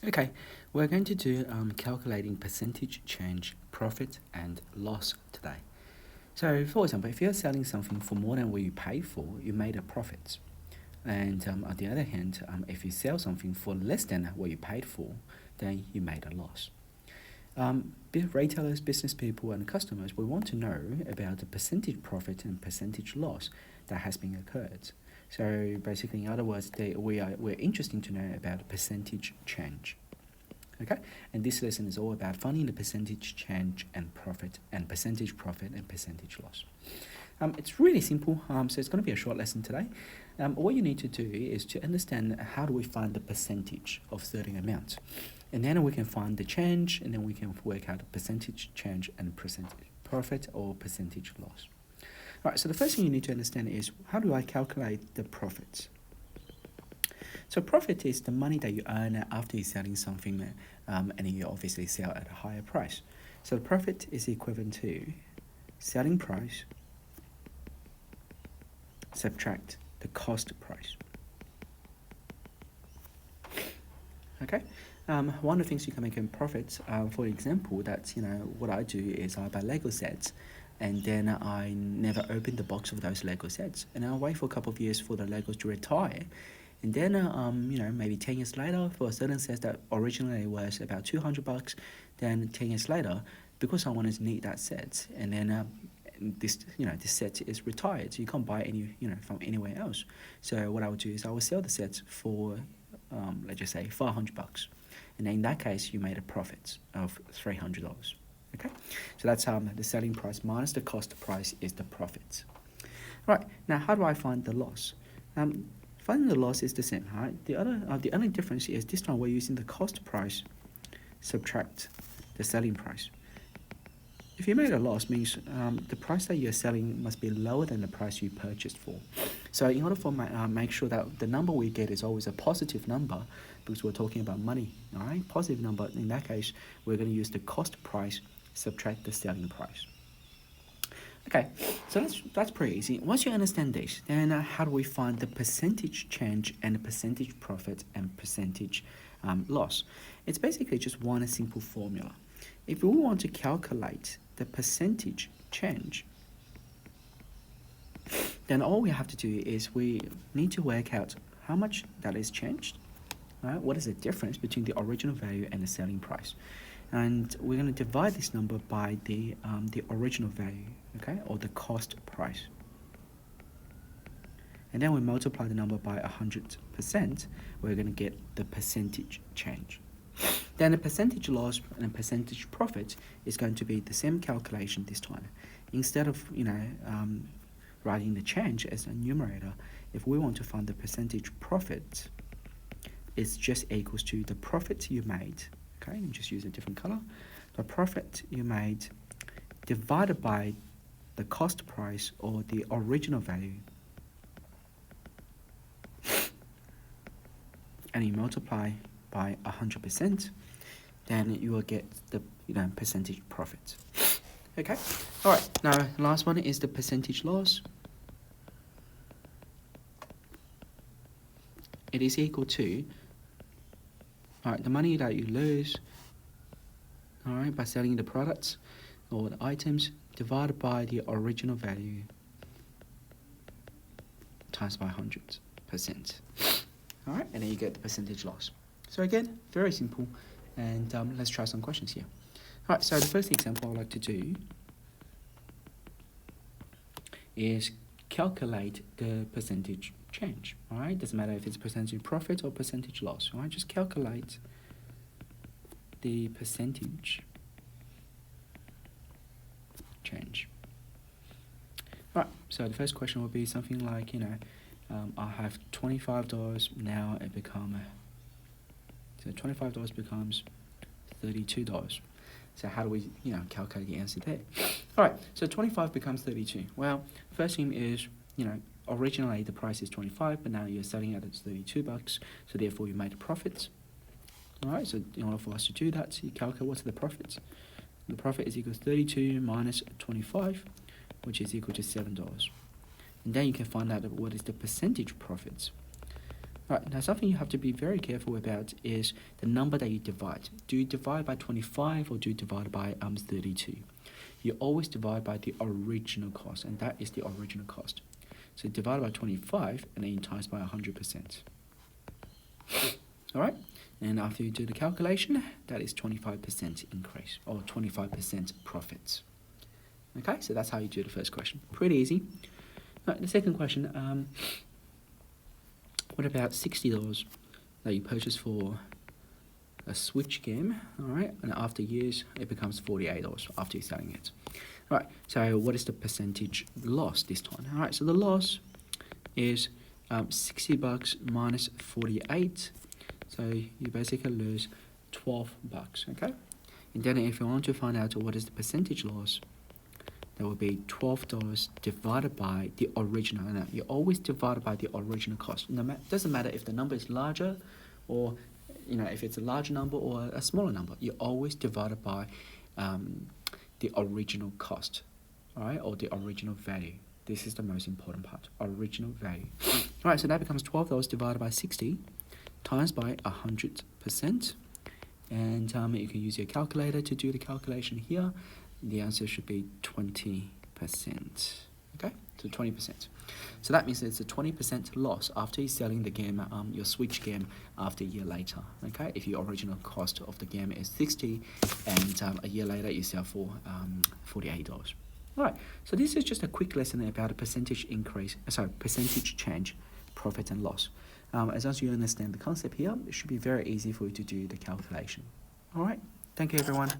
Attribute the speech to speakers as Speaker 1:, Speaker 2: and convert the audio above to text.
Speaker 1: Okay, we're going to do calculating percentage change, profit and loss today. So, for example, if you're selling something for more than what you paid for, you made a profit. And on the other hand, if you sell something for less than what you paid for, then you made a loss. Retailers, business people, and customers, we want to know about the percentage profit and percentage loss that has been occurred. So basically, in other words, we're interested to know about percentage change. Okay, and this lesson is all about finding the percentage change and profit and percentage loss. It's really simple, so it's going to be a short lesson today. What you need to do is to understand how do we find the percentage of certain amount. And then we can find the change, and then we can work out the percentage change and percentage profit or percentage loss. All right, so the first thing you need to understand is how do I calculate the profit? So profit is the money that you earn after you're selling something, and then you obviously sell at a higher price. So the profit is equivalent to selling price subtract the cost price. Okay. One of the things you can make in profit, for example, that what I do is I buy Lego sets, and then I never open the box of those Lego sets, and I wait for a couple of years for the Legos to retire, and then maybe 10 years later, for a certain set that originally was about $200, then 10 years later, because I wanted to need that set, and then this set is retired, so you can't buy any from anywhere else. So what I would do is I would sell the set for let's just say $500, and in that case you made a profit of $300. Okay, so that's the selling price minus the cost price is the profit. Right, now how do I find the loss? Finding the loss is the same, right? The only difference is this time we're using the cost price subtract the selling price. If you made a loss, means the price that you're selling must be lower than the price you purchased for. So in order for make sure that the number we get is always a positive number, because we're talking about money, all right? Positive number, in that case, we're going to use the cost price subtract the selling price. Okay, so that's pretty easy. Once you understand this, then how do we find the percentage change and the percentage profit and percentage loss? It's basically just one simple formula. If we want to calculate the percentage change, then all we have to do is we need to work out how much that is changed, right? What is the difference between the original value and the selling price? And we're going to divide this number by the original value, okay, or the cost price. And then we multiply the number by 100%, we're going to get the percentage change. Then the percentage loss and the percentage profit is going to be the same calculation this time. Instead of writing the change as a numerator, if we want to find the percentage profit, it's just equals to the profit you made. Okay, let me just use a different color. The profit you made divided by the cost price or the original value, and you multiply by 100%, then you will get the percentage profit. Okay, all right, now last one is the percentage loss. It is equal to, all right, the money that you lose, all right, by selling the products or the items divided by the original value times by 100%. All right, and then you get the percentage loss. So again, very simple, and let's try some questions here. All right, so the first example I'd like to do is calculate the percentage change. All right, doesn't matter if it's percentage profit or percentage loss. All right, just calculate the percentage change. All right, so the first question will be something like, I have $25, now it becomes, so $25 becomes $32. So how do we, calculate the answer there? All right, so 25 becomes 32. Well, first thing is, originally the price is 25, but now you're selling it at $32, so therefore you made a profit. All right, so in order for us to do that, you calculate what's the profit. The profit is equal to 32 minus 25, which is equal to $7. And then you can find out what is the percentage profit. Right, now something you have to be very careful about is the number that you divide. Do you divide by 25 or do you divide by 32? You always divide by the original cost, and that is the original cost. So you divide by 25 and then you times by 100%. All right, and after you do the calculation, that is 25% increase or 25% profits. Okay, so that's how you do the first question. Pretty easy. All right, the second question, what about $60 that you purchase for a Switch game, all right, and after years it becomes $48 after you're selling it. All right, so what is the percentage loss this time? All right, so the loss is $60 minus 48, so you basically lose $12, okay? And then if you want to find out what is the percentage loss, that will be $12 divided by the original. And you always divide by the original cost. Doesn't matter if the number is larger or if it's a larger number or a smaller number. You always divide it by the original cost, all right, or the original value. This is the most important part, original value. All right, so that becomes $12 divided by 60 times by 100%. And you can use your calculator to do the calculation here. The answer should be 20%. Okay, so 20%. So that means it's a 20% loss after you're selling the game, your Switch game, after a year later. Okay, if your original cost of the game is 60, and a year later you sell for $48. All right, so this is just a quick lesson about a percentage change, profit and loss. As long as you understand the concept here, it should be very easy for you to do the calculation. All right, thank you everyone.